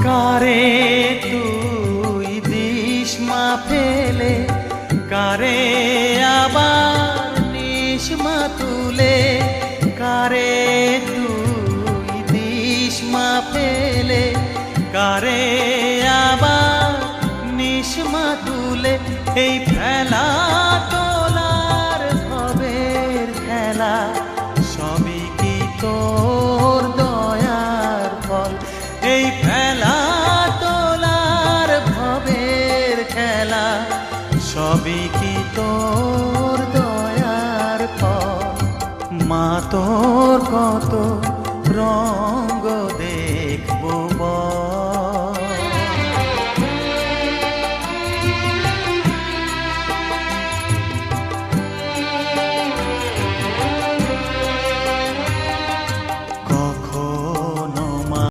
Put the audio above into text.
কারে তুই দিস মা ফেলে, কারে আবার নিস মা তুলে, কারে তুই দিস মা ফেলে, কারে আবার নিস মা তুলে। এই ফেলা তোলার ভবের খেলা সবই কি তোর দয়ার ফল। এই ফেলা তোলার ভবের খেলা সবই কি তোর দয়ার ফল। মা তোর কত রং